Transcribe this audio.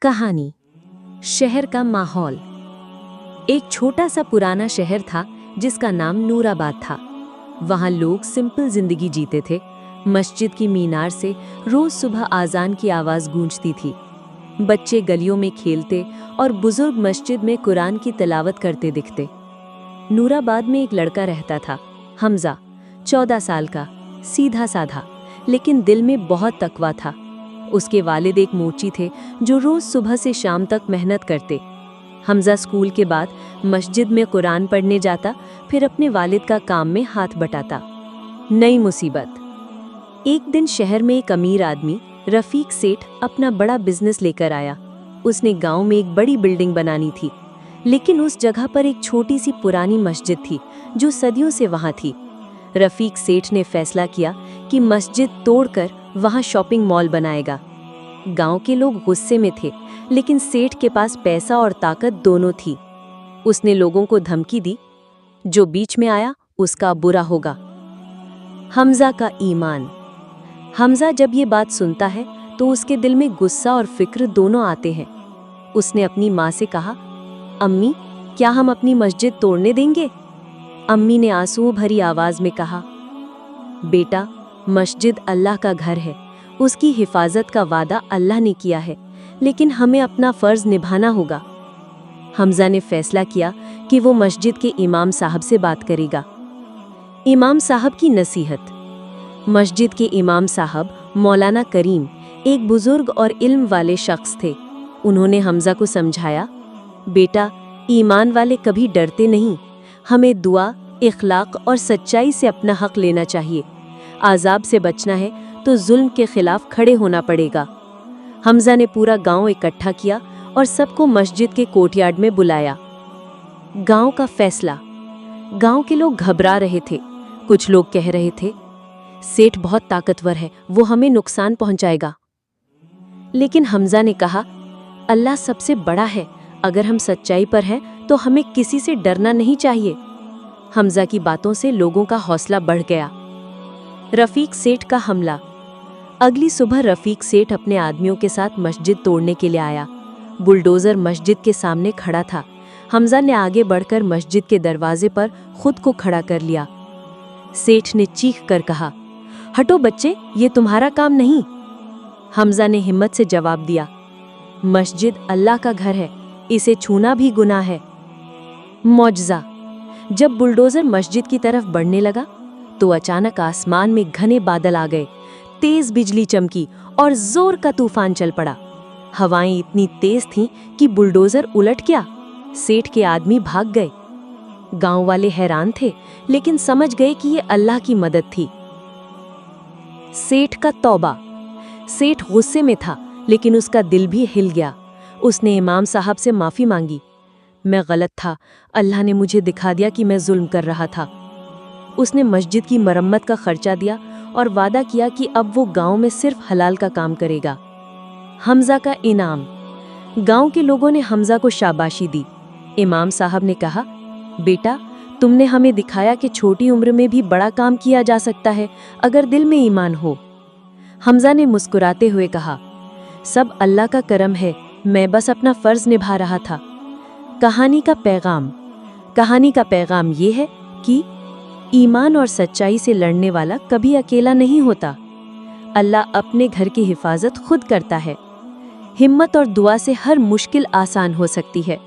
कहानी। शहर का माहौल। एक छोटा सा पुराना शहर था जिसका नाम नूराबाद था। वहाँ लोग सिंपल जिंदगी जीते थे। मस्जिद की मीनार से रोज सुबह आज़ान की आवाज़ गूंजती थी। बच्चे गलियों में खेलते और बुजुर्ग मस्जिद में कुरान की तिलावत करते दिखते। नूराबाद में एक लड़का रहता था, हमजा, 14 साल का, सीधा साधा, लेकिन दिल में बहुत तकवा था। उसके वालिद एक मोची थे जो रोज सुबह से शाम तक मेहनत करते। हमजा स्कूल के बाद मस्जिद में कुरान पढ़ने जाता, फिर अपने वालिद का काम में हाथ बटाता। नई मुसीबत। एक दिन शहर में एक अमीर आदमी रफीक सेठ अपना बड़ा बिजनेस लेकर आया। उसने गांव में एक बड़ी बिल्डिंग बनानी थी, लेकिन उस जगह पर एक छोटी सी पुरानी मस्जिद थी जो सदियों से वहां थी। रफीक सेठ ने फैसला किया कि मस्जिद तोड़कर वहां शॉपिंग मॉल बनाएगा। गांव के लोग गुस्से में थे, लेकिन सेठ के पास पैसा और ताकत दोनों थी। उसने लोगों को धमकी दी, जो बीच में आया उसका बुरा होगा। हमजा का ईमान। हमजा जब ये बात सुनता है तो उसके दिल में गुस्सा और फिक्र दोनों आते हैं। उसने अपनी माँ से कहा, अम्मी, क्या हम अपनी मस्जिद तोड़ने देंगे? अम्मी ने आंसुओं भरी आवाज में कहा, बेटा, मस्जिद अल्लाह का घर है, उसकी हिफाजत का वादा अल्लाह ने किया है, लेकिन हमें अपना फर्ज निभाना होगा। हमजा ने फैसला किया कि वो मस्जिद के इमाम साहब से बात करेगा। इमाम साहब की नसीहत। मस्जिद के इमाम साहब मौलाना करीम एक बुजुर्ग और इल्म वाले शख्स थे। उन्होंने हमजा को समझाया, बेटा, ईमान वाले कभी डरते नहीं। हमें दुआ, इखलाक और सच्चाई से अपना हक लेना चाहिए। आज़ाब से बचना है तो जुल्म के खिलाफ खड़े होना पड़ेगा। हमजा ने पूरा गांव इकट्ठा किया और सबको मस्जिद के कोर्टयार्ड में बुलाया। गांव का फैसला। गांव के लोग घबरा रहे थे। कुछ लोग कह रहे थे, सेठ बहुत ताकतवर है, वो हमें नुकसान पहुंचाएगा। लेकिन हमजा ने कहा, अल्लाह सबसे बड़ा है, अगर हम सच्चाई पर हैं तो हमें किसी से डरना नहीं चाहिए। हमजा की बातों से लोगों का हौसला बढ़ गया। रफीक सेठ का हमला। अगली सुबह रफीक सेठ अपने आदमियों के साथ मस्जिद तोड़ने के लिए आया। बुलडोजर मस्जिद के सामने खड़ा था। हमजा ने आगे बढ़कर मस्जिद के दरवाजे पर खुद को खड़ा कर लिया। सेठ ने चीख कर कहा, हटो बच्चे, ये तुम्हारा काम नहीं। हमजा ने हिम्मत से जवाब दिया, मस्जिद अल्लाह का घर है, इसे छूना भी गुनाह है। मौजज़ा। जब बुलडोजर मस्जिद की तरफ बढ़ने लगा तो अचानक आसमान में घने बादल आ गए, तेज बिजली चमकी और जोर का तूफान चल पड़ा। हवाएं इतनी तेज थीं कि बुलडोजर उलट गया। सेठ के आदमी भाग गए। गांव वाले हैरान थे, लेकिन समझ गए कि ये अल्लाह की मदद थी। सेठ का तौबा। सेठ गुस्से में था, लेकिन उसका दिल भी हिल गया। उसने इमाम साहब से माफ़ी मांगी। मैं गलत था, अल्लाह ने मुझे दिखा दिया कि मैं जुल्म कर रहा था। उसने मस्जिद की मरम्मत का खर्चा दिया और वादा किया कि अब वो गांव में सिर्फ हलाल का काम करेगा। हमजा का इनाम। गांव के लोगों ने हमजा को शाबाशी दी। इमाम साहब ने कहा, बेटा, तुमने हमें दिखाया कि छोटी उम्र में भी बड़ा काम किया जा सकता है अगर दिल में ईमान हो। हमजा ने मुस्कुराते हुए कहा, सब अल्लाह का करम है, मैं बस अपना फर्ज निभा रहा था। कहानी का पैगाम। कहानी का पैगाम ये है कि ईमान और सच्चाई से लड़ने वाला कभी अकेला नहीं होता। अल्लाह अपने घर की हिफाजत खुद करता है। हिम्मत और दुआ से हर मुश्किल आसान हो सकती है।